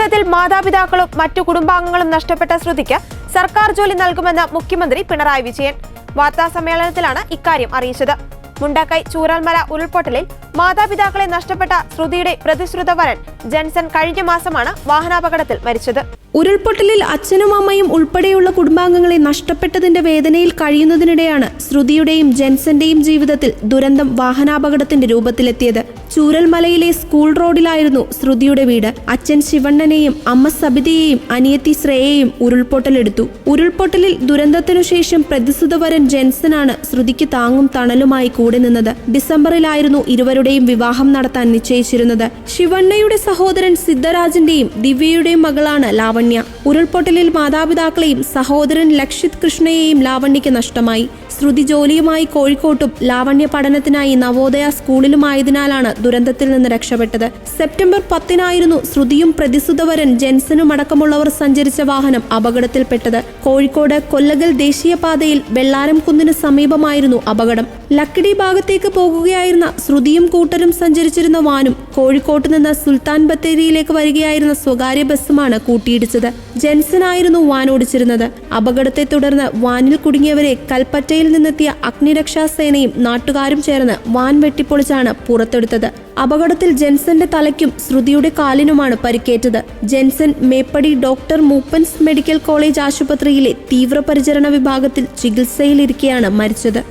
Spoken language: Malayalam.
ദുരന്തത്തിൽ മാതാപിതാക്കളും മറ്റു കുടുംബാംഗങ്ങളും നഷ്ടപ്പെട്ട ശ്രുതിക്ക് സർക്കാർ ജോലി നൽകുമെന്ന് മുഖ്യമന്ത്രി പിണറായി വിജയൻ വാർത്താസമ്മേളനത്തിലാണ് ഇക്കാര്യം അറിയിച്ചത്. മുണ്ടക്കൈ ചൂരൽമല ഉരുൾപൊട്ടലിൽ മാതാപിതാക്കളെ നഷ്ടപ്പെട്ട ശ്രുതിയുടെ പ്രതിശ്രുത വരൻ ജെൻസൺ കഴിഞ്ഞ മാസമാണ് വാഹനാപകടത്തിൽ മരിച്ചത്. ഉരുൾപൊട്ടലിൽ അച്ഛനും അമ്മയും ഉൾപ്പെടെയുള്ള കുടുംബാംഗങ്ങളെ നഷ്ടപ്പെട്ടതിന്റെ വേദനയിൽ കഴിയുന്നതിനിടെയാണ് ശ്രുതിയുടെയും ജെൻസന്റെയും ജീവിതത്തിൽ ദുരന്തം വാഹനാപകടത്തിന്റെ രൂപത്തിലെത്തിയത്. ചൂരൽമലയിലെ സ്കൂൾ റോഡിലായിരുന്നു ശ്രുതിയുടെ വീട്. അച്ഛൻ ശിവണ്ണനെയും അമ്മ സബിതയെയും അനിയത്തി ശ്രേയയെയും ഉരുൾപൊട്ടലെടുത്തു. ഉരുൾപൊട്ടലിൽ ദുരന്തത്തിനു ശേഷം പ്രതിസുതവരൻ ജെൻസനാണ് ശ്രുതിക്ക് താങ്ങും തണലുമായി കൂടെ നിന്നത്. ഡിസംബറിലായിരുന്നു ഇരുവരുടെയും വിവാഹം നടത്താൻ നിശ്ചയിച്ചിരുന്നത്. ശിവണ്ണയുടെ സഹോദരൻ സിദ്ധരാജിന്റെയും ദിവ്യയുടെയും മകളാണ് ലാവണ്യ. ഉരുൾപൊട്ടലിൽ മാതാപിതാക്കളെയും സഹോദരൻ ലക്ഷിത് കൃഷ്ണയെയും ലാവണ്യക്ക് നഷ്ടമായി. ശ്രുതി ജോലിയുമായി കോഴിക്കോട്ടും ലാവണ്യ പഠനത്തിനായി നവോദയ സ്കൂളിലുമായതിനാലാണ് ദുരന്തത്തിൽ നിന്ന് രക്ഷപ്പെട്ടത്. സെപ്റ്റംബർ 10-നായിരുന്നു ശ്രുതിയും പ്രതിസുതവരൻ ജെൻസനും അടക്കമുള്ളവർ സഞ്ചരിച്ച വാഹനം അപകടത്തിൽപ്പെട്ടത്. കോഴിക്കോട് കൊല്ലകൽ ദേശീയപാതയിൽ വെള്ളാരം കുന്നിന് സമീപമായിരുന്നു അപകടം. ലക്കിടി ഭാഗത്തേക്ക് പോകുകയായിരുന്ന ശ്രുതിയും കൂട്ടരും സഞ്ചരിച്ചിരുന്ന വാനും കോഴിക്കോട്ട് നിന്ന് സുൽത്താൻ ബത്തേരിയിലേക്ക് വരികയായിരുന്ന സ്വകാര്യ ബസ്സുമാണ് കൂട്ടിയിടിച്ചത്. ജെൻസനായിരുന്നു വാൻ ഓടിച്ചിരുന്നത്. അപകടത്തെ തുടർന്ന് വാനിൽ കുടുങ്ങിയവരെ കൽപ്പറ്റയിൽ നിന്നെത്തിയ അഗ്നിരക്ഷാസേനയും നാട്ടുകാരും ചേർന്ന് വാൻ വെട്ടിപ്പൊളിച്ചാണ് പുറത്തെടുത്തത്. അപകടത്തിൽ ജെൻസന്റെ തലയ്ക്കും ശ്രുതിയുടെ കാലിനുമാണ് പരിക്കേറ്റത്. Jenson Meppadi doctor Moopens medical college ആശുപത്രിയിലെ തീവ്രപരിചരണ വിഭാഗത്തിൽ ചികിത്സയിലിരിക്കെയാണ് മരിച്ചത്.